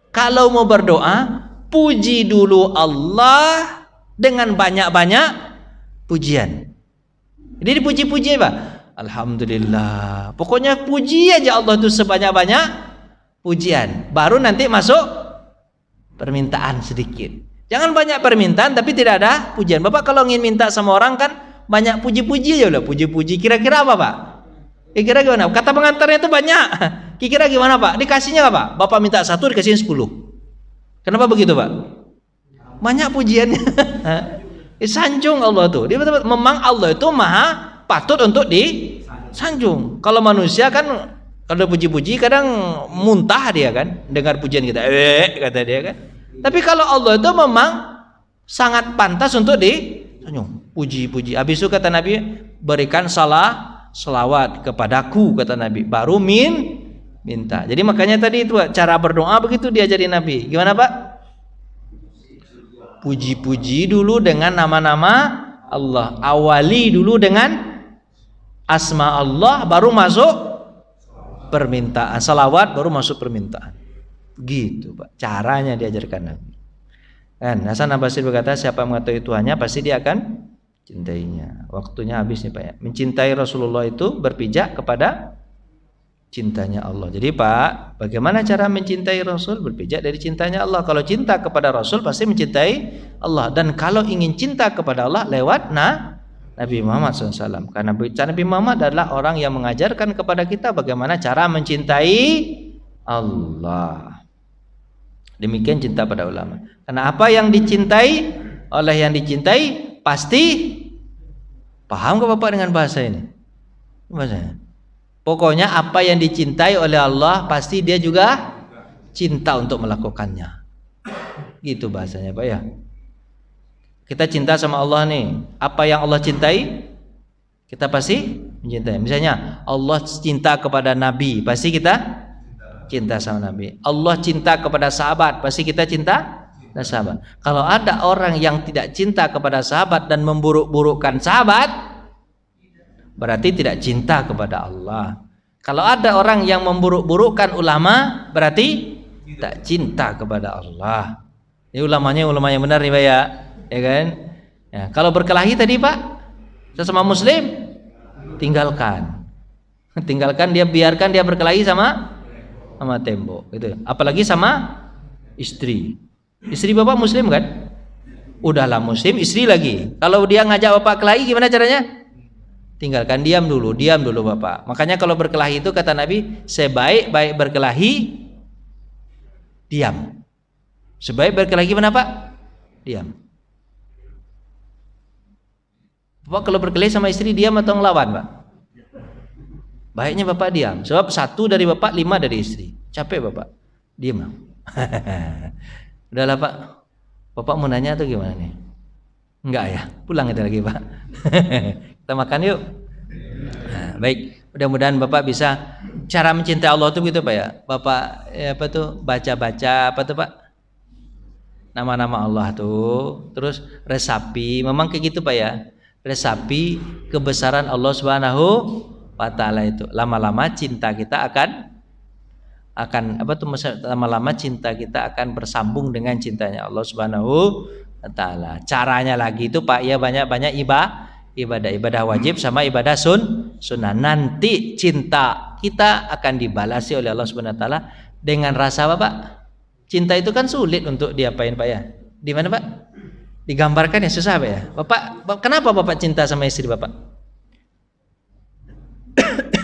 A: Kalau mau berdoa, puji dulu Allah dengan banyak-banyak pujian. Jadi dipuji-puji Pak. Alhamdulillah. Pokoknya puji aja Allah itu sebanyak-banyak pujian. Baru nanti masuk permintaan sedikit. Jangan banyak permintaan tapi tidak ada pujian. Bapak kalau ingin minta sama orang kan banyak puji-puji aja udah, puji-puji. Kira-kira apa Pak? Kira-kira gimana? Kata pengantarnya itu banyak. Kira-kira gimana Pak? Dikasihnya apa? Bapak minta 1 dikasihin 10. Kenapa begitu Pak? Banyak pujiannya. Sanjung Allah tuh. Dia memang Allah itu maha patut untuk disanjung. Kalau manusia kan kalau puji-puji kadang muntah dia kan dengar pujian kita. Kata dia kan. Tapi kalau Allah itu memang sangat pantas untuk disanjung. Puji-puji. Habis itu kata Nabi, berikan salawat kepadaku, kata Nabi. Baru minta. Jadi makanya tadi itu cara berdoa begitu diajari Nabi. Gimana Pak? Puji-puji dulu dengan nama-nama Allah. Awali dulu dengan asma Allah, baru masuk permintaan. Salawat baru masuk permintaan. Gitu Pak. Caranya diajarkan Nabi. Kan Hasan Al-Basri berkata, siapa yang mengetahui Tuhannya pasti dia akan cintainya. Waktunya habis nih Pak ya. Mencintai Rasulullah itu berpijak kepada cintanya Allah. Jadi Pak, bagaimana cara mencintai Rasul? Berpijak dari cintanya Allah. Kalau cinta kepada Rasul pasti mencintai Allah. Dan kalau ingin cinta kepada Allah lewat Nabi Muhammad SAW. Karena Nabi Muhammad adalah orang yang mengajarkan kepada kita bagaimana cara mencintai Allah. Demikian cinta pada ulama. Karena apa yang dicintai oleh yang dicintai pasti paham ke Bapak dengan bahasa ini? Bahasanya. Pokoknya apa yang dicintai oleh Allah pasti dia juga cinta untuk melakukannya. Gitu bahasanya Pak ya. Kita cinta sama Allah nih. Apa yang Allah cintai kita pasti mencintai. Misalnya Allah cinta kepada Nabi, pasti kita cinta sama Nabi. Allah cinta kepada sahabat, pasti kita cinta sama sahabat. Kalau ada orang yang tidak cinta kepada sahabat dan memburuk-burukkan sahabat, berarti tidak cinta kepada Allah. Kalau ada orang yang memburuk-burukkan ulama, berarti tak cinta kepada Allah. Ini ulamanya ulama yang benar nih Pak ya, ya kan? Ya, kalau berkelahi tadi Pak, sesama Muslim tinggalkan, dia, biarkan dia berkelahi sama tembok, gitu. Apalagi sama istri Bapak Muslim kan? Udahlah Muslim, istri lagi. Kalau dia ngajak Bapak kelahi, gimana caranya? Tinggalkan, diam dulu Bapak. Makanya kalau berkelahi itu kata Nabi, sebaik-baik berkelahi diam. Sebaik berkelahi gimana Pak? Diam. Bapak kalau berkelahi sama istri diam atau ngelawan Pak? Baiknya Bapak diam. Sebab 1 dari Bapak, 5 dari istri. Capek Bapak, diam. Udahlah Pak. Bapak mau nanya atau gimana nih? Enggak ya? Pulang kita lagi Pak. Kita makan yuk. Nah, baik, mudah-mudahan Bapak bisa cara mencintai Allah itu begitu Pak ya. Bapak apa tuh baca-baca apa tuh Pak? Nama-nama Allah tuh, terus resapi, memang kayak gitu Pak ya. Resapi kebesaran Allah Subhanahu wa taala itu. Lama-lama cinta kita akan apa tuh, lama-lama cinta kita akan bersambung dengan cintanya Allah Subhanahu wa taala. Caranya lagi itu Pak ya, banyak-banyak ibadah wajib sama ibadah sunnah. Nanti cinta kita akan dibalasi oleh Allah Subhanahu wa taala dengan rasa apa Pak? Cinta itu kan sulit untuk diapain Pak ya? Di mana Pak? Digambarkan ya susah Pak ya. Bapak kenapa Bapak cinta sama istri Bapak?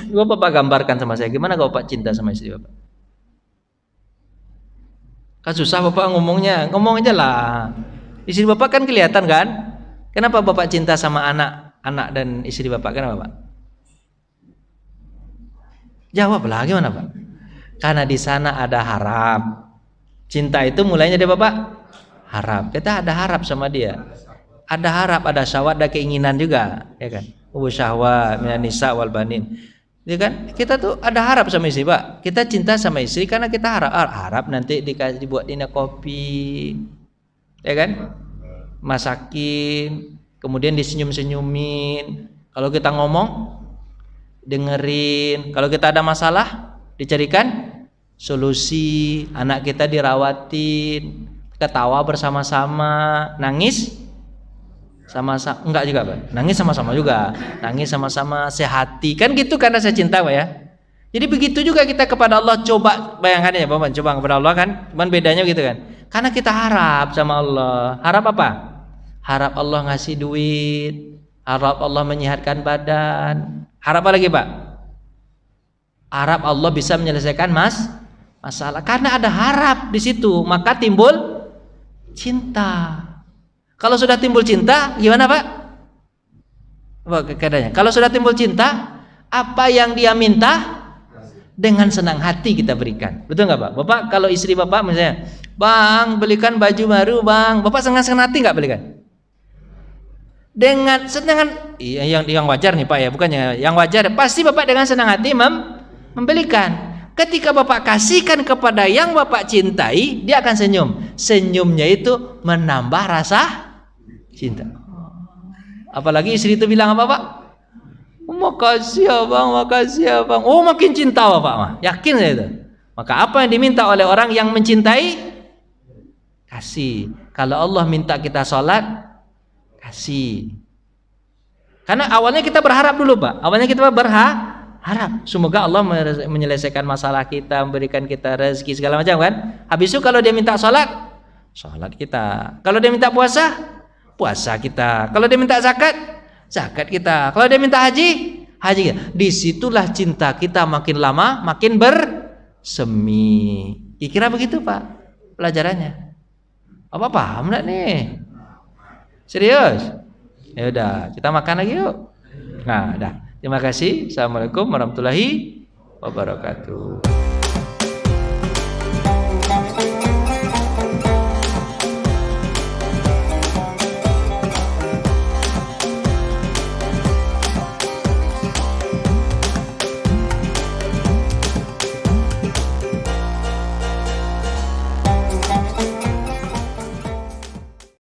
A: Bapak gambarkan sama saya, gimana kalau Bapak cinta sama istri Bapak? Kan susah Bapak ngomong aja lah. Istri Bapak kan kelihatan kan? Kenapa Bapak cinta sama anak dan istri Bapak? Kenapa Pak? Jawablah, gimana Pak? Karena di sana ada harap. Cinta itu mulainya dari Bapak harap. Kita ada harap sama dia. Ada harap, ada syahwat, ada keinginan juga, ya kan? Syahwat minan nisa wal banin. Ya kan? Kita tuh ada harap sama istri, Pak. Kita cinta sama istri karena kita harap nanti dibuat kopi. Ya kan? Masakin, kemudian disenyum-senyumin. Kalau kita ngomong, dengerin. Kalau kita ada masalah, dicarikan solusi. Anak kita dirawatin, ketawa bersama-sama, nangis sama-sama, enggak juga Pak, nangis sama-sama juga, nangis sama-sama, sehati, kan gitu karena saya cinta Pak ya. Jadi begitu juga kita kepada Allah. Coba bayangkan ya Bapak, coba kepada Allah kan, cuman bedanya gitu kan, karena kita harap sama Allah. Harap apa? Harap Allah ngasih duit, harap Allah menyehatkan badan, harap apa lagi Pak? Harap Allah bisa menyelesaikan masalah. Karena ada harap di situ, maka timbul cinta. Kalau sudah timbul cinta, gimana Pak? Keadaannya. Kalau sudah timbul cinta, apa yang dia minta dengan senang hati kita berikan. Betul nggak Pak? Bapak kalau istri Bapak misalnya, Bang belikan baju baru Bang, Bapak senang hati nggak belikan? Dengan senang, yang wajar nih Pak ya, bukannya yang wajar. Pasti Bapak dengan senang hati membelikan. Ketika Bapak kasihkan kepada yang Bapak cintai, dia akan senyum. Senyumnya itu menambah rasa cinta. Apalagi istri itu bilang apa Pak? Makasih ya Bang, makasih ya Bang. Oh makin cinta Bapak mah. Yakin saya itu. Maka apa yang diminta oleh orang yang mencintai? Kasih. Kalau Allah minta kita sholat, kasih. Karena awalnya kita berharap dulu Pak. Awalnya kita berharap semoga Allah menyelesaikan masalah kita, memberikan kita rezeki segala macam kan. Habis itu kalau dia minta sholat kita. Kalau dia minta puasa kita. Kalau dia minta zakat kita. Kalau dia minta haji kita. Disitulah cinta kita makin lama makin bersemi. Kira begitu Pak pelajarannya. Apa paham enggak nih? Serius? Ya udah, kita makan lagi yuk. Nah, dah. Terima kasih. Assalamualaikum warahmatullahi wabarakatuh.